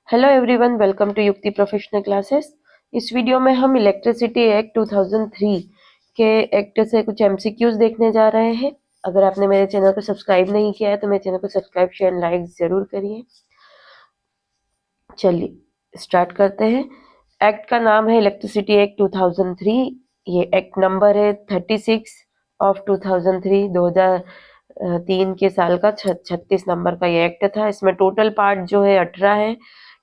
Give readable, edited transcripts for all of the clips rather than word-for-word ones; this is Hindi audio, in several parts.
हेलो एवरीवन, वेलकम टू युक्ति प्रोफेशनल क्लासेस। इस वीडियो में हम इलेक्ट्रिसिटी एक्ट 2003 के एक्ट से कुछ एमसीक्यूज देखने जा रहे हैं। अगर आपने मेरे चैनल को सब्सक्राइब नहीं किया है तो मेरे चैनल को सब्सक्राइब शेयर लाइक जरूर करिए। चलिए स्टार्ट करते हैं। एक्ट का नाम है इलेक्ट्रिसिटी एक्ट 2003। ये एक्ट नंबर है 36 ऑफ 2003, 2003 के साल का 36 नंबर का ये एक्ट था। इसमें टोटल पार्ट जो है 18 है,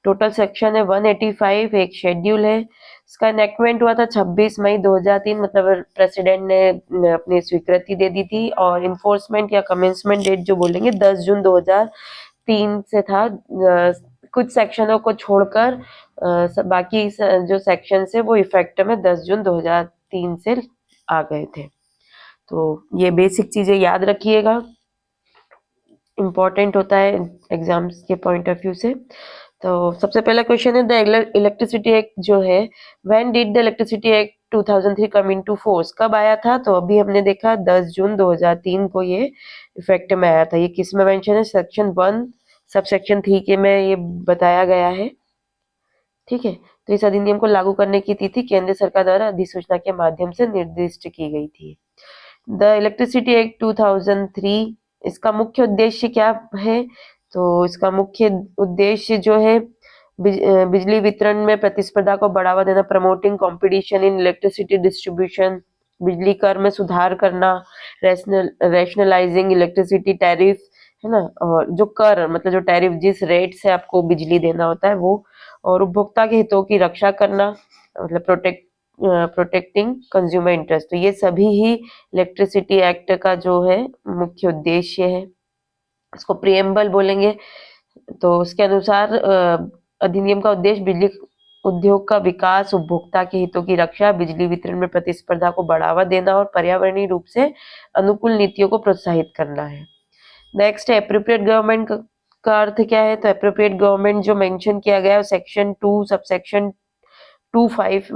टोटल सेक्शन है 185, एक शेड्यूल है। इसका इनेक्टमेंट हुआ था 26 मई 2003, मतलब प्रेसिडेंट ने अपनी स्वीकृति दे दी थी। और इन्फोर्समेंट या कमेंसमेंट डेट जो बोलेंगे 10 जून 2003 से था। कुछ सेक्शनों को छोड़कर बाकी जो सेक्शन है वो इफेक्ट में 10 जून 2003 से आ गए थे। तो ये बेसिक चीजें याद रखिएगा, इम्पोर्टेंट होता है एग्जाम्स के पॉइंट ऑफ व्यू से। तो सबसे पहला क्वेश्चन है द इलेक्ट्रिसिटी एक्ट जो है, when did the electricity act 2003 come into force, कब आया था? तो अभी हमने देखा 10 जून 2003 को ये इफेक्ट में आया था। ये किस में मेंशन है? सेक्शन 1 सब सेक्शन 3 के में ये बताया गया है। ठीक है, तो इस अधिनियम को लागू करने की तिथि केंद्र सरकार द्वारा अधिसूचना के माध्यम से निर्दिष्ट की गई थी। द इलेक्ट्रिसिटी एक्ट 2003, इसका मुख्य उद्देश्य क्या है? तो इसका मुख्य उद्देश्य जो है बिजली वितरण में प्रतिस्पर्धा को बढ़ावा देना, promoting competition in electricity distribution, बिजली कर में सुधार करना, रैशनलाइजिंग इलेक्ट्रिसिटी टैरिफ, है ना। और जो कर मतलब जो टैरिफ जिस रेट से आपको बिजली देना होता है वो, और उपभोक्ता के हितों की रक्षा करना, मतलब प्रोटेक्टिंग कंज्यूमर इंटरेस्ट। तो ये सभी ही इलेक्ट्रिसिटी एक्ट का जो है मुख्य उद्देश्य है। इसको प्रिएम्बल बोलेंगे। तो उसके अनुसार अधिनियम का उद्देश्य बिजली उद्योग का विकास, उपभोक्ता के हितों की रक्षा, बिजली वितरण में प्रतिस्पर्धा को बढ़ावा देना और पर्यावरणीय रूप से अनुकूल नीतियों को प्रोत्साहित करना है। नेक्स्ट है एप्रोप्रिएट गवर्नमेंट का अर्थ क्या है? तो एप्रोप्रिएट गवर्नमेंट जो मेंशन किया गया है सेक्शन 2 सबसेक्शन 25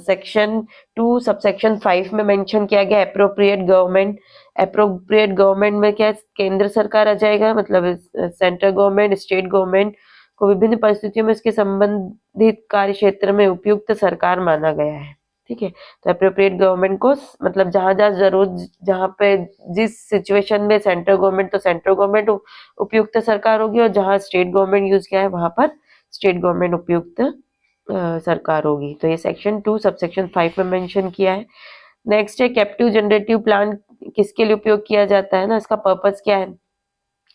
सेक्शन 2 सबसेक्शन 5 में मेंशन किया गया एप्रोप्रिएट गवर्नमेंट। एप्रोप्रिएट गवर्नमेंट में क्या है? केंद्र सरकार आ जाएगा, मतलब सेंट्रल गवर्नमेंट, स्टेट गवर्नमेंट को विभिन्न परिस्थितियों में इसके संबंधित कार्य क्षेत्र में उपयुक्त सरकार माना गया है। ठीक है, तो एप्रोप्रिएट गवर्नमेंट को मतलब जहां जहां जरूरत, जहां पे जिस सिचुएशन में सेंट्रल गवर्नमेंट, तो सेंट्रल गवर्नमेंट उपयुक्त सरकार होगी, और जहां स्टेट गवर्नमेंट यूज किया है वहां पर स्टेट गवर्नमेंट उपयुक्त सरकार होगी। तो ये सेक्शन 2 सबसेक्शन 5 में मेंशन किया है। नेक्स्ट है कैप्टिव जनरेटिव प्लांट किसके लिए उपयोग किया जाता है ना, इसका पर्पस क्या है?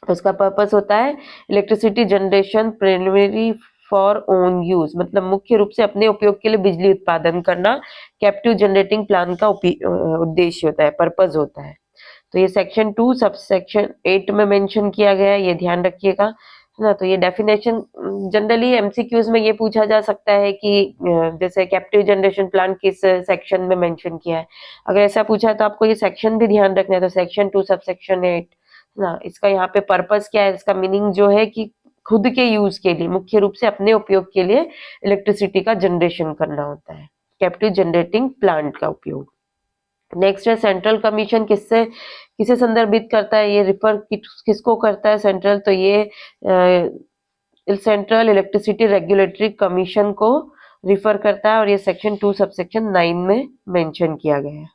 तो इसका पर्पस होता है electricity generation primary for own use, मतलब मुख्य रूप से अपने उपयोग के लिए बिजली उत्पादन करना कैप्टिव जनरेटिंग प्लांट का उद्देश्य होता है, पर्पस होता है। तो ये सेक्शन 2 सब सेक्शन 8 में मेंशन किया गया है, ये ध्यान रखिएगा, है ना। तो ये डेफिनेशन जनरली एमसीक्यूज में ये पूछा जा सकता है कि जैसे कैप्टिव जनरेशन प्लांट किस सेक्शन में मेंशन किया है। अगर ऐसा पूछा तो आपको ये सेक्शन भी ध्यान रखना है। तो सेक्शन 2 सब सेक्शन 8, है ना। इसका यहाँ पे पर्पस क्या है? इसका मीनिंग जो है कि खुद के यूज के लिए, मुख्य रूप से अपने उपयोग के लिए इलेक्ट्रिसिटी का जनरेशन करना होता है, कैप्टिव जनरेटिंग प्लांट का उपयोग। नेक्स्ट है सेंट्रल कमीशन, किसे संदर्भित करता है? ये रिफर किसको करता है सेंट्रल? तो ये सेंट्रल इलेक्ट्रिसिटी रेगुलेटरी कमीशन को रिफर करता है, और ये सेक्शन 2 सबसेक्शन 9 में मेंशन किया गया है।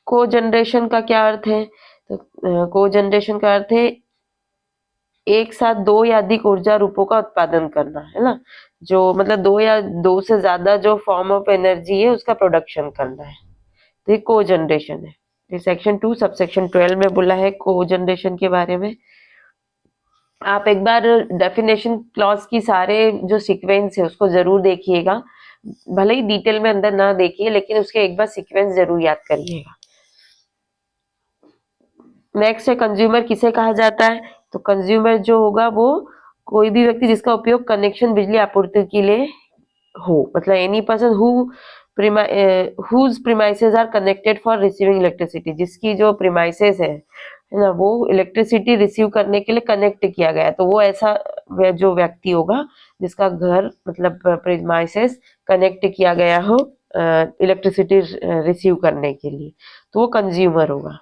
को जनरेशन का क्या अर्थ है? तो को जनरेशन का अर्थ है एक साथ दो या अधिक ऊर्जा रूपों का उत्पादन करना, है ना। जो मतलब दो या दो से ज्यादा जो फॉर्म ऑफ एनर्जी है उसका प्रोडक्शन करना है, तो ये को जनरेशन है। ये सेक्शन 2 सबसेक्शन 12 में बोला है को जनरेशन के बारे में। आप एक बार डेफिनेशन क्लॉज की सारे जो सीक्वेंस है उसको जरूर देखिएगा, भले ही डिटेल में अंदर ना देखिए लेकिन उसके एक बार सीक्वेंस जरूर याद करिएगा। नेक्स्ट है कंज्यूमर किसे कहा जाता है? तो कंज्यूमर जो होगा वो कोई भी व्यक्ति जिसका उपयोग कनेक्शन बिजली आपूर्ति के लिए हो, मतलब any person whose premises are connected for receiving electricity, जिसकी जो प्रीमाइसेस है ना, वो इलेक्ट्रिसिटी रिसीव करने के लिए कनेक्ट किया गया है, तो वो ऐसा जो व्यक्ति होगा जिसका घर मतलब प्रीमाइसेस कनेक्ट किया गया हो इलेक्ट्रिसिटी रिसीव करने के लिए, तो वो कंज्यूमर होगा।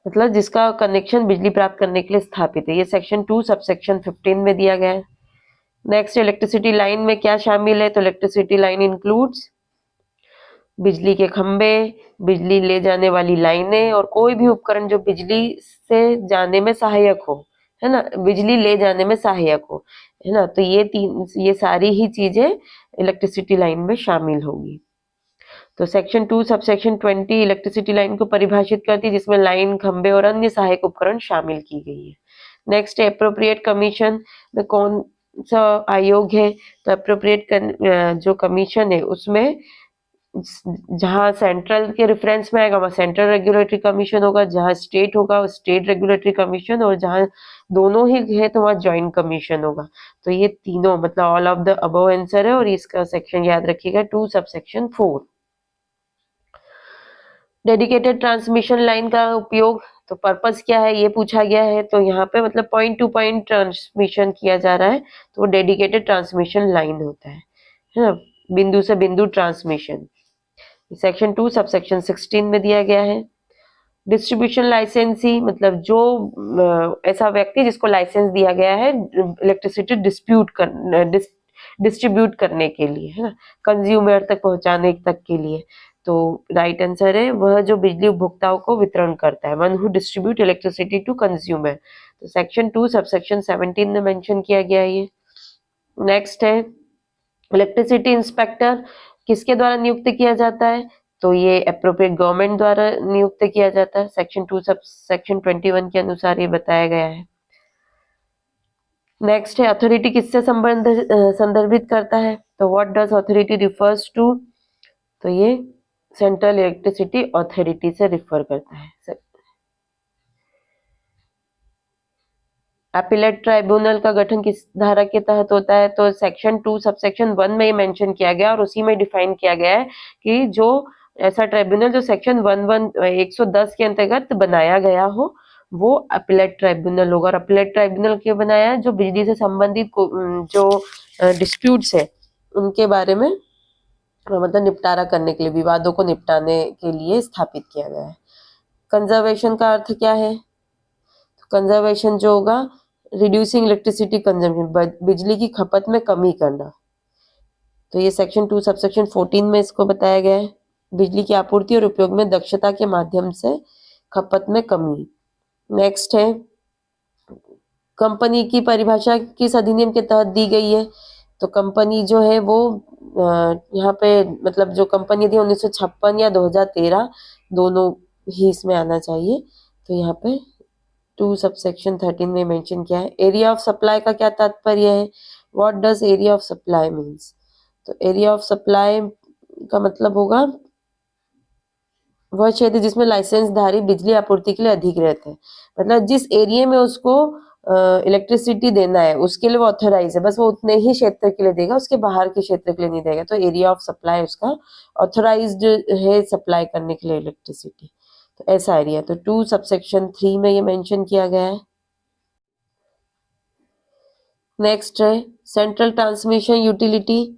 मतलब जिसका कनेक्शन बिजली प्राप्त करने के लिए स्थापित है। ये सेक्शन 2 सबसेक्शन 15 में दिया गया है। नेक्स्ट, इलेक्ट्रिसिटी लाइन में क्या शामिल है? तो इलेक्ट्रिसिटी लाइन इंक्लूड्स बिजली के खंभे, बिजली ले जाने वाली लाइनें और कोई भी उपकरण जो बिजली से जाने में सहायक हो, है ना, बिजली ले जाने में सहायक हो, है ना। तो ये सारी ही चीजें इलेक्ट्रिसिटी लाइन में शामिल होगी। तो सेक्शन 2 सबसेक्शन 20 इलेक्ट्रिसिटी लाइन को परिभाषित करती है, जिसमें लाइन, खंभे और अन्य सहायक उपकरण शामिल की गई है। नेक्स्ट, एप्रोप्रिएट कमीशन में कौन सा आयोग है? तो एप्रोप्रिएट जो कमीशन है उसमें जहाँ सेंट्रल के रेफरेंस में आएगा वहाँ सेंट्रल रेगुलेटरी कमीशन होगा, जहाँ स्टेट होगा वो स्टेट रेगुलेटरी कमीशन, और जहाँ दोनों ही है तो वहाँ ज्वाइंट कमीशन होगा। तो ये तीनों मतलब all of the above answer है, और इसका सेक्शन याद रखिएगा 2 सबसेक्शन 4। डेडिकेटेड ट्रांसमिशन लाइन का उपयोग, तो पर्पस क्या है ये पूछा गया है। तो यहाँ पे मतलब पॉइंट टू पॉइंट ट्रांसमिशन किया जा रहा है, तो वो डेडिकेटेड ट्रांसमिशन लाइन होता है ना, बिंदु से बिंदु ट्रांसमिशन। सेक्शन 2 सबसेक्शन 16 में दिया गया है। डिस्ट्रीब्यूशन लाइसेंसी मतलब जो ऐसा व्यक्ति जिसको लाइसेंस दिया गया है इलेक्ट्रिसिटी डिस्ट्रीब्यूट करने के लिए, है ना, कंज्यूमर तक पहुंचाने तक के लिए। तो राइट आंसर है वह जो बिजली उपभोक्ताओं को वितरण करता है, one who distribute electricity to consumer. तो सेक्शन 2 सबसेक्शन 17 में मेंशन किया गया है ये। नेक्स्ट है इलेक्ट्रिसिटी इंस्पेक्टर किसके द्वारा नियुक्त किया जाता है? तो ये अप्रोप्रिएट गवर्नमेंट द्वारा नियुक्त किया जाता है। सेक्शन 2 सब सेक्शन 21 के अनुसार ये बताया गया है। नेक्स्ट है अथॉरिटी किससे संदर्भित करता है? तो what does authority refers to? तो ये सेंट्रल इलेक्ट्रिसिटी अथॉरिटी से रिफर करता है। अपीलेट ट्राइब्यूनल का गठन किस धारा के तहत होता है? तो सेक्शन 2 सबसेक्शन 1 में ये मेंशन किया गया और उसी में डिफाइन किया गया है कि जो ऐसा ट्राइब्यूनल जो सेक्शन 110 के अंतर्गत बनाया गया हो वो अपीलेट ट्राइब्यूनल होगा। और अपीलेट ट्राइब्यूनल क्यों बनाया है? जो बिजली से संबंधित जो डिस्प्यूट्स है उनके बारे में मतलब निपटारा करने के लिए, विवादों को निपटाने के लिए स्थापित किया गया है। कंजर्वेशन का अर्थ क्या है? कंजर्वेशन जो होगा रिड्यूसिंग इलेक्ट्रिसिटी कंजम्पशन, बिजली की खपत में कमी करना। तो ये सेक्शन 2 सबसेक्शन 14 में इसको बताया गया है। बिजली की आपूर्ति और उपयोग में दक्षता के माध्यम से खपत में कमी। नेक्स्ट है कंपनी की परिभाषा किस अधिनियम के तहत दी गई है? तो कंपनी जो है वो यहाँ पे मतलब जो कंपनी थी 1956 या 2013 दोनों ही इसमें आना चाहिए। तो यहाँ पे 2 सबसेक्शन 13 में मेंशन किया है। एरिया ऑफ सप्लाई का क्या तात्पर्य है? What does area of supply means? तो एरिया ऑफ सप्लाई का मतलब होगा वह क्षेत्र जिसमें लाइसेंसधारी बिजली आपूर्ति के लिए अधिकृत है, मतलब जिस एरिया में उसको इलेक्ट्रिसिटी देना है उसके लिए वो ऑथराइज है, बस वो उतने ही क्षेत्र के लिए देगा, उसके बाहर के क्षेत्र के लिए नहीं देगा। तो एरिया ऑफ सप्लाई उसका ऑथराइज्ड है सप्लाई करने के लिए इलेक्ट्रिसिटी, तो ऐसा एरिया। तो 2 सबसेक्शन 3 में ये मेंशन किया गया है। नेक्स्ट है सेंट्रल ट्रांसमिशन यूटिलिटी,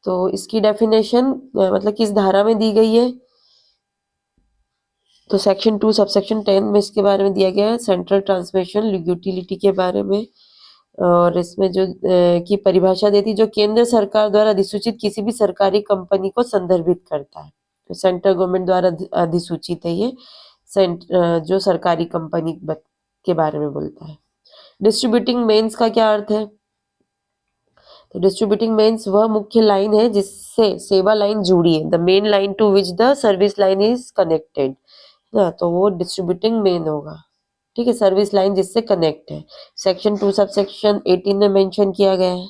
तो इसकी डेफिनेशन मतलब किस धारा में दी गई है? तो सेक्शन 2 सबसेक्शन 10 में इसके बारे में दिया गया है, सेंट्रल ट्रांसमिशन यूटिलिटी के बारे में। और इसमें जो की परिभाषा देती जो केंद्र सरकार द्वारा अधिसूचित किसी भी सरकारी कंपनी को संदर्भित करता है। तो सेंट्रल गवर्नमेंट द्वारा अधिसूचित है ये जो सरकारी कंपनी के बारे में बोलता है। डिस्ट्रीब्यूटिंग मेन्स का क्या अर्थ है? तो डिस्ट्रीब्यूटिंग मेन्स वह मुख्य लाइन है जिससे सेवा लाइन जुड़ी है, the main line to which the service line is connected ना, तो वो डिस्ट्रीब्यूटिंग मेन होगा। ठीक है, सर्विस लाइन जिससे कनेक्ट है। सेक्शन 2 सबसेक्शन 18 में मेंशन किया गया है।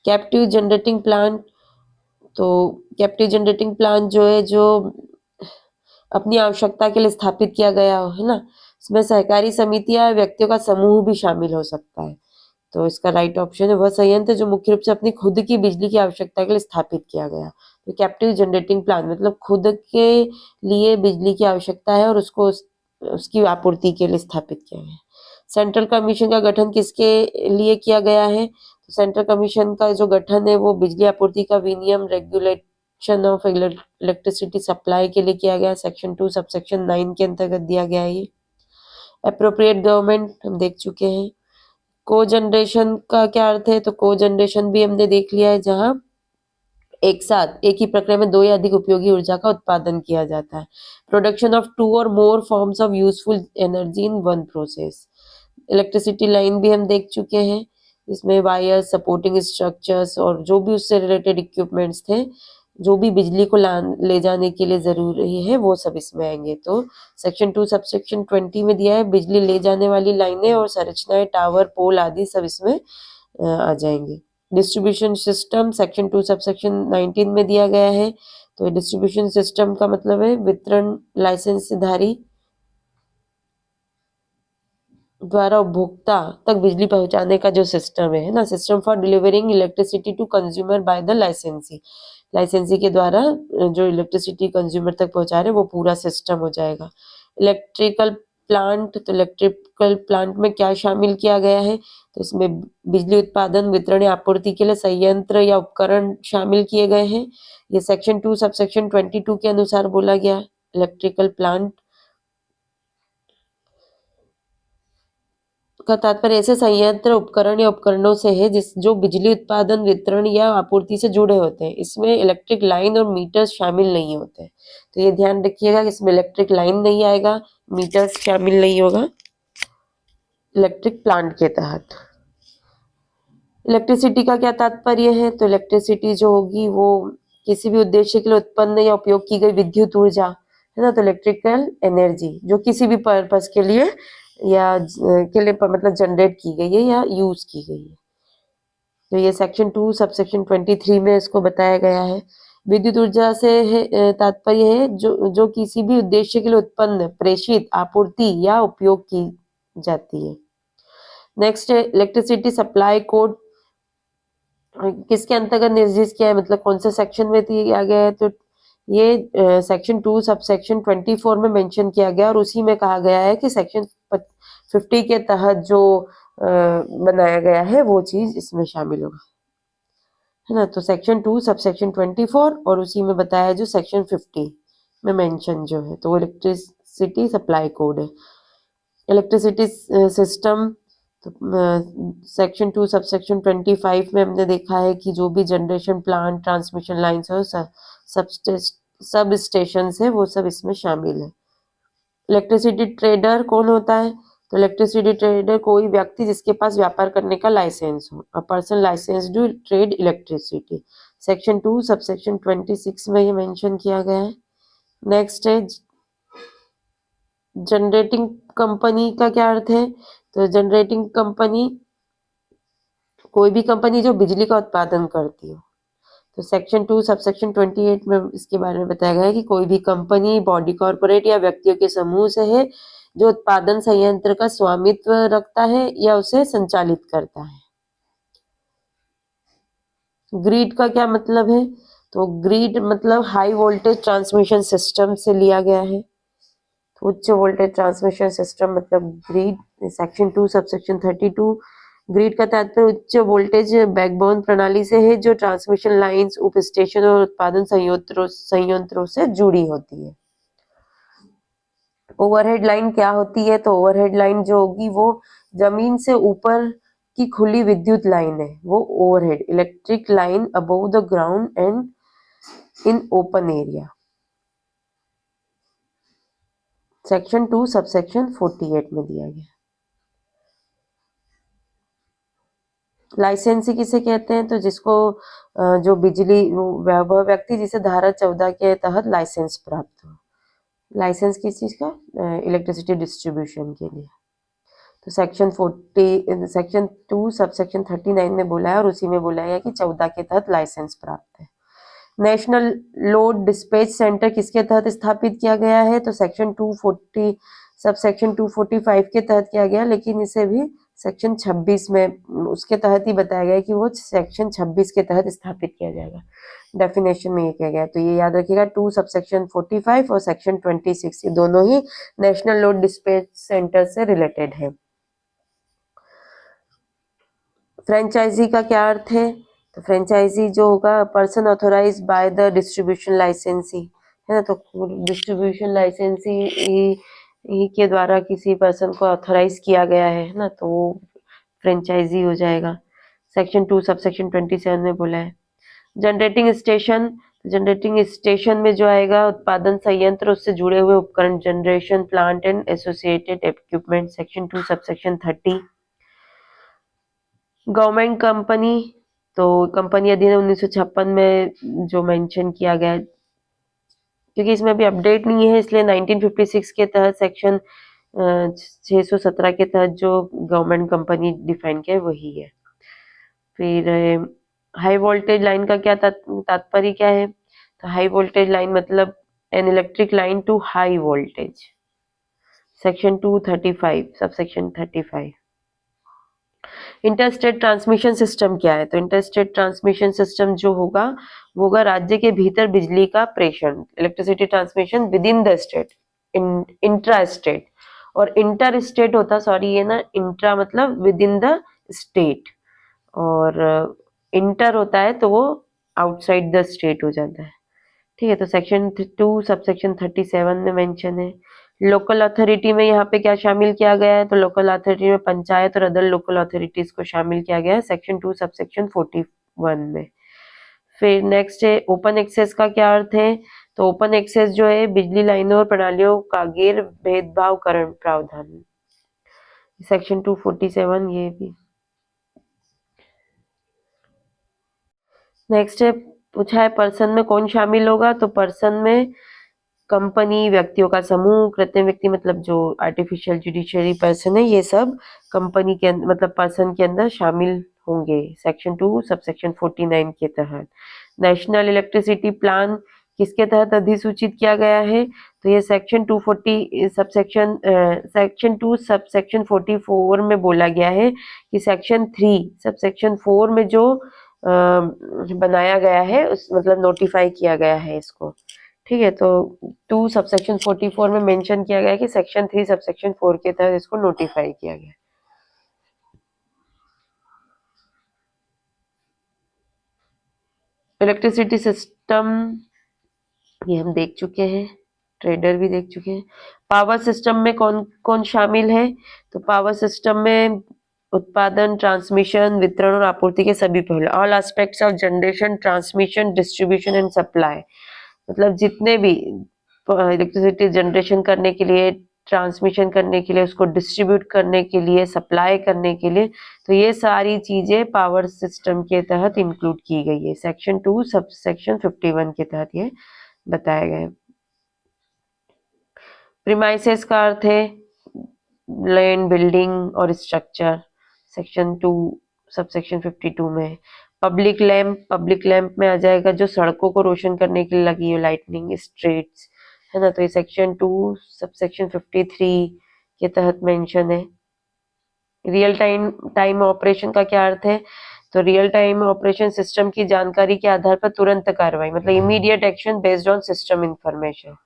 कैप्टिव जनरेटिंग प्लांट, तो कैप्टिव जनरेटिंग प्लांट जो है जो अपनी आवश्यकता के लिए स्थापित किया गया हो, है ना, इसमें सहकारी समितियां व्यक्तियों का समूह भी शामिल हो सकता है। तो इसका राइट ऑप्शन है वह संयंत्र जो मुख्य रूप से अपनी खुद की बिजली की आवश्यकता के लिए स्थापित किया गया। तो कैप्टिव जनरेटिंग प्लांट मतलब खुद के लिए बिजली की आवश्यकता है और उसको उसकी आपूर्ति के लिए स्थापित किया गया। सेंट्रल कमीशन का गठन किसके लिए किया गया है? तो सेंट्रल कमीशन का जो गठन है वो बिजली आपूर्ति का विनियम regulate production of electricity supply के लिए किया गया, सेक्शन 2 सबसेक्शन 9 के अंतर्गत दिया गया है ये। अप्रोप्रिएट गवर्नमेंट हम देख चुके हैं। को जनरेशन का क्या अर्थ है, तो को जनरेशन भी हमने देख लिया है, जहां एक साथ एक ही प्रक्रिया में दो या अधिक उपयोगी ऊर्जा का उत्पादन किया जाता है। प्रोडक्शन ऑफ टू और मोर forms of useful energy in one process. Electricity line भी हम देख चुके हैं, इसमें वायर, सपोर्टिंग स्ट्रक्चर्स और जो भी उससे रिलेटेड इक्विपमेंट्स थे, जो भी बिजली को ले जाने के लिए जरूरी है, वो सब इसमें आएंगे। तो सेक्शन 2 सबसेक्शन 20 में दिया है बिजली ले जाने वाली लाइनें और संरचनाएं, टावर, पोल आदि सब इसमें आ जाएंगे। डिस्ट्रीब्यूशन सिस्टम सेक्शन 2 सबसेक्शन 19 में दिया गया है। तो डिस्ट्रीब्यूशन सिस्टम का मतलब है वितरण लाइसेंसधारी द्वारा उपभोक्ता तक बिजली पहुंचाने का जो सिस्टम है ना, system for delivering electricity to consumer by the licensee. Licensee के द्वारा जो इलेक्ट्रिसिटी कंज्यूमर तक पहुंचा रहे वो पूरा सिस्टम हो जाएगा। इलेक्ट्रिकल प्लांट, तो इलेक्ट्रिकल प्लांट में क्या शामिल किया गया है, तो इसमें बिजली उत्पादन, वितरण या आपूर्ति के लिए संयंत्र या उपकरण शामिल किए गए हैं। ये सेक्शन 2 सबसेक्शन 22 के अनुसार बोला गया। इलेक्ट्रिकल प्लांट का तात्पर्य ऐसे संयंत्र, उपकरण या उपकरणों से है जो बिजली उत्पादन, वितरण या आपूर्ति से जुड़े होते हैं। इसमें इलेक्ट्रिक लाइन और मीटर्स शामिल नहीं होते। तो ये ध्यान रखिएगा कि इसमें इलेक्ट्रिक लाइन नहीं आएगा, मीटर्स शामिल नहीं होगा इलेक्ट्रिक प्लांट के तहत। इलेक्ट्रिसिटी का क्या तात्पर्य है, तो इलेक्ट्रिसिटी जो होगी वो किसी भी उद्देश्य के लिए उत्पन्न या उपयोग की गई विद्युत ऊर्जा है ना, तो इलेक्ट्रिकल एनर्जी जो किसी भी पर्पस के लिए या के लिए मतलब जनरेट की गई है या यूज की गई है। तो ये सेक्शन 2 सबसेक्शन 23 में इसको बताया गया है। विद्युत ऊर्जा से तात्पर्य है जो किसी भी उद्देश्य के लिए उत्पन्न, प्रेषित, आपूर्ति या उपयोग की जाती है। नेक्स्ट है इलेक्ट्रिसिटी सप्लाई कोड, किसके अंतर्गत निर्दिष्ट किया है, मतलब कौन से सेक्शन में दिया गया है, तो ये सेक्शन 2 सबसेक्शन 24 में मेंशन किया गया और उसी में कहा गया है कि सेक्शन 50 के तहत जो बनाया गया है वो चीज इसमें शामिल होगा, है ना। तो सेक्शन 2 सबसेक्शन 24 और उसी में बताया जो सेक्शन 50 में मेंशन जो है, तो वो इलेक्ट्रिसिटी सप्लाई कोड है। इलेक्ट्रिसिटी सिस्टम, तो सेक्शन 2 सबसेक्शन 25 में हमने देखा है कि जो भी जनरेशन प्लांट, ट्रांसमिशन लाइन्स और सब स्टेशन है वो सब इसमें शामिल है। इलेक्ट्रिसिटी ट्रेडर कौन होता है, तो इलेक्ट्रिसिटी ट्रेडर कोई व्यक्ति जिसके पास व्यापार करने का लाइसेंस हो, a person license to trade electricity. Section 2 subsection 26 में ये मेंशन किया गया है। नेक्स्ट है जनरेटिंग कंपनी का क्या अर्थ है, तो जनरेटिंग कंपनी कोई भी कंपनी जो बिजली का उत्पादन करती हो। तो सेक्शन 2 सबसेक्शन 28 में इसके बारे में बताया गया है कि कोई भी कंपनी, बॉडी, कॉर्पोरेट या व्यक्तियों के समूह से है जो उत्पादन संयंत्र का स्वामित्व रखता है या उसे संचालित करता है। ग्रिड का क्या मतलब है, तो ग्रिड मतलब हाई वोल्टेज ट्रांसमिशन सिस्टम से लिया गया है। तो उच्च वोल्टेज ट्रांसमिशन सिस्टम मतलब ग्रिड, सेक्शन 2 सबसेक्शन 32। ग्रिड का तात्पर्य उच्च वोल्टेज बैकबोन प्रणाली से है जो ट्रांसमिशन लाइंस, उप स्टेशन और उत्पादन संयंत्रों से जुड़ी होती है। ओवरहेड लाइन क्या होती है, तो ओवरहेड लाइन जो होगी वो जमीन से ऊपर की खुली विद्युत लाइन है, वो overhead electric line above the ground and in open area. Section 2 subsection 48 में दिया गया। लाइसेंसी किसे कहते हैं, तो जिसको जो बिजली वह व्यक्ति जिसे धारा 14 के तहत लाइसेंस प्राप्त हो। लाइसेंस किस चीज का, इलेक्ट्रिसिटी डिस्ट्रीब्यूशन के लिए। तो सेक्शन 2 सबसेक्शन 39 में बोला है और उसी में बोला है कि 14 के तहत लाइसेंस प्राप्त है। नेशनल लोड डिस्पैच सेंटर किसके तहत स्थापित किया गया है, तो सेक्शन 240 सबसेक्शन 245 के तहत किया गया, लेकिन इसे भी सेक्शन 26 में उसके तहत ही बताया गया कि वो सेक्शन 26 के तहत स्थापित किया जाएगा। डेफिनेशन में ये किया गया, तो ये याद रखिएगा 2 सबसेक्शन 45 और सेक्शन 26 ये दोनों ही नेशनल लोड डिस्पैच सेंटर से रिलेटेड है। फ्रेंचाइजी का क्या अर्थ है, तो फ्रेंचाइजी जो होगा person authorize by the distribution licensee, है ना। तो डिस्ट्रीब्यूशन लाइसेंसी ही के द्वारा किसी पर्सन को ऑथोराइज किया गया है ना, तो वो फ्रेंचाइजी हो जाएगा। सेक्शन 2 सबसेक्शन 27 में बोला है। जनरेटिंग स्टेशन में जो आएगा उत्पादन संयंत्र, उससे जुड़े हुए उपकरण, generation plant and associated equipment, section 2 subsection 30। Government company, तो कंपनी अधिनियम 1956 में जो मेंशन किया गया है, क्योंकि इसमें अभी अपडेट नहीं है इसलिए 1956 के तहत सेक्शन 617 के तहत जो गवर्नमेंट कंपनी डिफाइन किया है वही है। फिर हाई वोल्टेज लाइन का क्या तात्पर्य क्या है, तो हाई वोल्टेज लाइन मतलब an electric line to high voltage, section 235 subsection 35। Interstate transmission system क्या है, तो इंटरस्टेट ट्रांसमिशन सिस्टम जो होगा वो होगा राज्य के भीतर बिजली का प्रेषण, electricity transmission with in the state, intra state, और इंटर स्टेट होता, सॉरी ये ना इंट्रा मतलब विद इन द स्टेट, और इंटर होता है तो वो आउटसाइड द स्टेट हो जाता है। ठीक है, तो सेक्शन 2 सबसेक्शन 37 में मेंशन है। लोकल अथॉरिटी में यहाँ पे क्या शामिल किया गया है, तो लोकल अथॉरिटी में पंचायत और अदर लोकल अथॉरिटीज को शामिल किया गया है सेक्शन 2 सबसेक्शन 41 में। फिर नेक्स्ट है ओपन एक्सेस का क्या अर्थ है, तो ओपन एक्सेस जो है बिजली लाइनों और प्रणालियों का गैर भेदभाव करण प्रावधान, सेक्शन 247 ये भी। नेक्स्ट है पूछा है पर्सन में कौन शामिल होगा, तो पर्सन में कंपनी, व्यक्तियों का समूह, कृत्रिम व्यक्ति मतलब जो आर्टिफिशियल जुडिशियरी पर्सन है, ये सब कंपनी के मतलब पर्सन के अंदर शामिल होंगे सेक्शन 2 सबसेक्शन 49 के तहत। नेशनल इलेक्ट्रिसिटी प्लान किसके तहत अधिसूचित किया गया है, तो ये सेक्शन 240 सेक्शन 2 सबसेक्शन 44 में बोला गया है कि सेक्शन 3 सबसेक्शन 4 में जो बनाया गया है उस मतलब नोटिफाई किया गया है इसको। ठीक है, तो 2 सबसेक्शन 44 में मेंशन किया गया है कि सेक्शन 3 सबसेक्शन 4 के तहत इसको नोटिफाई किया गया। इलेक्ट्रिसिटी सिस्टम ये हम देख चुके हैं, ट्रेडर भी देख चुके हैं। पावर सिस्टम में कौन कौन शामिल है, तो पावर सिस्टम में उत्पादन, ट्रांसमिशन, वितरण और आपूर्ति के सभी पहलू, all aspects of generation, transmission, distribution and supply, मतलब जितने भी इलेक्ट्रिसिटी जनरेशन करने के लिए, ट्रांसमिशन करने के लिए, उसको डिस्ट्रीब्यूट करने के लिए, सप्लाई करने के लिए, तो ये सारी चीजें पावर सिस्टम के तहत इंक्लूड की गई है सेक्शन 2 सब सेक्शन 51 के तहत ये बताया गया है। प्रीमाइसेस का अर्थ है लैंड, बिल्डिंग और स्ट्रक्चर, सेक्शन 2 सबसेक्शन 52 में। पब्लिक लैंप में आ जाएगा जो सड़कों को रोशन करने के लिए लगी है, लाइटनिंग स्ट्रीट्स, है ना, तो ये सेक्शन 2 सबसेक्शन 53 के तहत मेंशन है। रियल टाइम ऑपरेशन का क्या अर्थ है, तो रियल टाइम ऑपरेशन सिस्टम की जानकारी के आधार पर तुरंत कार्रवाई, मतलब immediate action based on system information.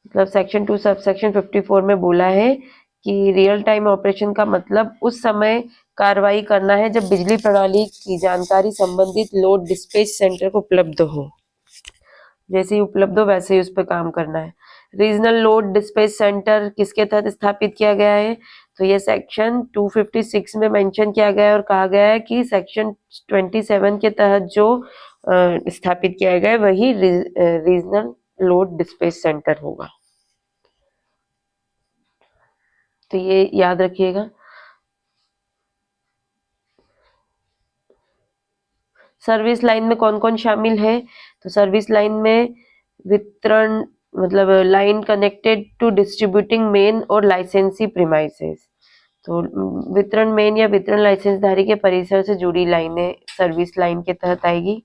मतलब सेक्शन 2 सबसेक्शन 54 में बोला है कि रियल टाइम ऑपरेशन का मतलब उस समय कार्रवाई करना है जब बिजली प्रणाली की जानकारी संबंधित लोड डिस्पैच सेंटर को उपलब्ध हो, जैसे ही उपलब्ध हो वैसे ही उस पर काम करना है। रीजनल लोड डिस्पैच सेंटर किसके तहत स्थापित किया गया है, तो ये सेक्शन 256 में मेंशन किया गया है और कहा गया है कि सेक्शन 27 के तहत जो स्थापित किया गया है वही रीजनल लोड डिस्पैच सेंटर होगा, तो ये याद रखिएगा। सर्विस लाइन में कौन कौन शामिल है, तो सर्विस लाइन में वितरण मतलब line connected to distributing main और लाइसेंसी प्रीमाइसेस, तो वितरण मेन या वितरण लाइसेंसधारी के परिसर से जुड़ी लाइनें सर्विस लाइन के तहत आएगी।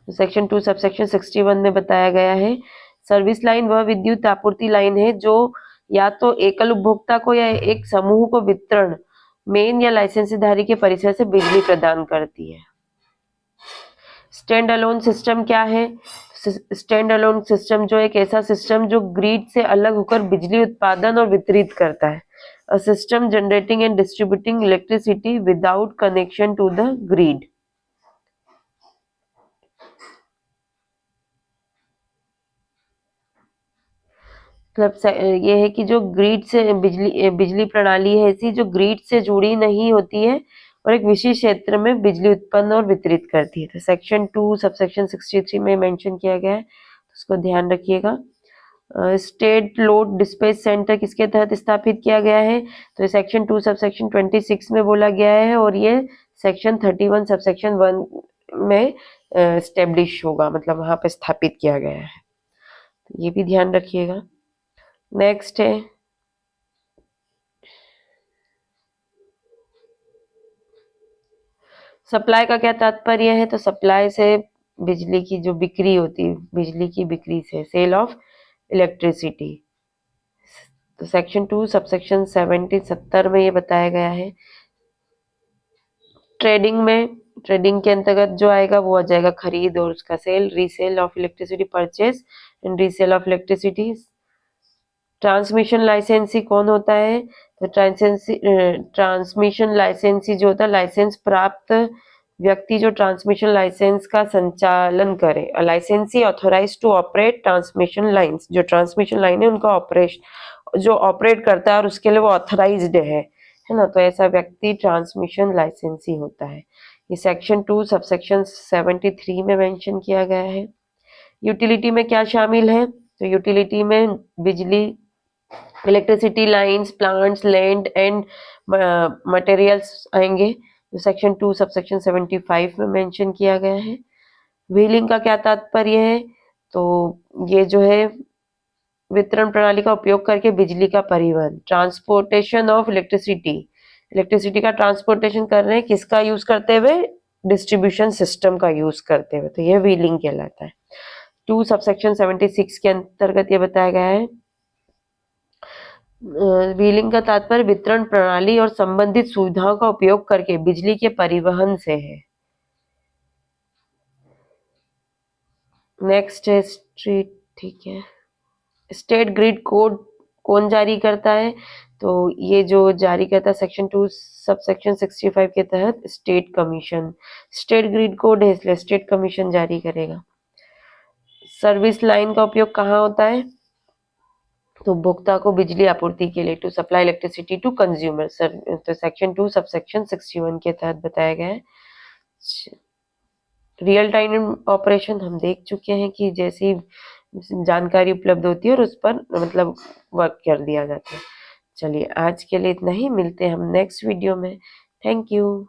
तो सेक्शन 2 सबसेक्शन 61 में बताया गया है सर्विस लाइन वह विद्युत आपूर्ति लाइन है जो या तो एकल उपभोक्ता को या एक समूह को वितरण मेन या लाइसेंसधारी के परिसर से बिजली प्रदान करती है। स्टैंड अलोन सिस्टम क्या है, स्टैंड अलोन सिस्टम जो एक ऐसा सिस्टम जो ग्रिड से अलग होकर बिजली उत्पादन और वितरित करता है, a system generating and distributing electricity without connection to the grid. मतलब ये है कि जो ग्रिड से बिजली प्रणाली है ऐसी जो ग्रिड से जुड़ी नहीं होती है और एक विशेष क्षेत्र में बिजली उत्पन्न और वितरित करती है। तो सेक्शन 2 सबसेक्शन 63 में मेंशन किया गया है, तो उसको ध्यान रखिएगा। स्टेट लोड डिस्पैच सेंटर किसके तहत स्थापित किया गया है? तो सेक्शन 2 सबसेक्शन 26 में बोला गया है और ये सेक्शन 31 सबसेक्शन 1 में स्टेब्लिश होगा, मतलब वहां पे स्थापित किया गया है, तो ये भी ध्यान रखिएगा। नेक्स्ट है सप्लाई का क्या तात्पर्य है? तो सप्लाई से बिजली की जो बिक्री होती है, बिजली की बिक्री से, सेल ऑफ इलेक्ट्रिसिटी। तो सेक्शन 2 सबसेक्शन 70 में ये बताया गया है। ट्रेडिंग के अंतर्गत जो आएगा वो आ जाएगा खरीद और उसका sale, resale of electricity, purchase and resale of electricity. Transmission licensee कौन होता है? तो ट्रांसमिशन लाइसेंसी जो होता है, लाइसेंस प्राप्त व्यक्ति जो ट्रांसमिशन लाइसेंस का संचालन करे। Licensee authorize to operate transmission lines, जो ट्रांसमिशन लाइन है उनका जो ऑपरेट करता है और उसके लिए वो ऑथराइज्ड है ना, तो ऐसा व्यक्ति ट्रांसमिशन लाइसेंसी होता है। ये सेक्शन 2 सबसेक्शन 73 में मेंशन किया गया है। यूटिलिटी में क्या शामिल है? तो यूटिलिटी में बिजली, electricity lines, plants, land and materials आएंगे, जो सेक्शन 2 सबसेक्शन 75 में मेंशन किया गया है। व्हीलिंग का क्या तात्पर्य है? तो ये जो है वितरण प्रणाली का उपयोग करके बिजली का परिवहन, ट्रांसपोर्टेशन ऑफ इलेक्ट्रिसिटी का ट्रांसपोर्टेशन कर रहे हैं, किसका यूज करते हुए? डिस्ट्रीब्यूशन सिस्टम का यूज करते हुए, तो ये व्हीलिंग कहलाता है। 2 सबसेक्शन 76 के अंतर्गत ये बताया गया है। व्हीलिंग का तात्पर्य वितरण प्रणाली और संबंधित सुविधाओं का उपयोग करके बिजली के परिवहन से है। नेक्स्ट है स्ट्रीट, ठीक है। स्टेट ग्रिड कोड कौन जारी करता है? तो ये जो जारी करता है सेक्शन 2 सबसेक्शन 65 के तहत state commission. State grid code है इसलिए स्टेट कमीशन जारी करेगा। सर्विस लाइन का उपयोग कहाँ होता है? तो उपभोक्ता को बिजली आपूर्ति के लिए, to supply electricity to consumer, तो सेक्शन 2 सबसेक्शन 61 के तहत बताया गया है। रियल टाइम ऑपरेशन हम देख चुके हैं कि जैसी जानकारी उपलब्ध होती है और उस पर मतलब वर्क कर दिया जाता है। चलिए आज के लिए इतना ही, मिलते हैं हम नेक्स्ट वीडियो में। Thank you.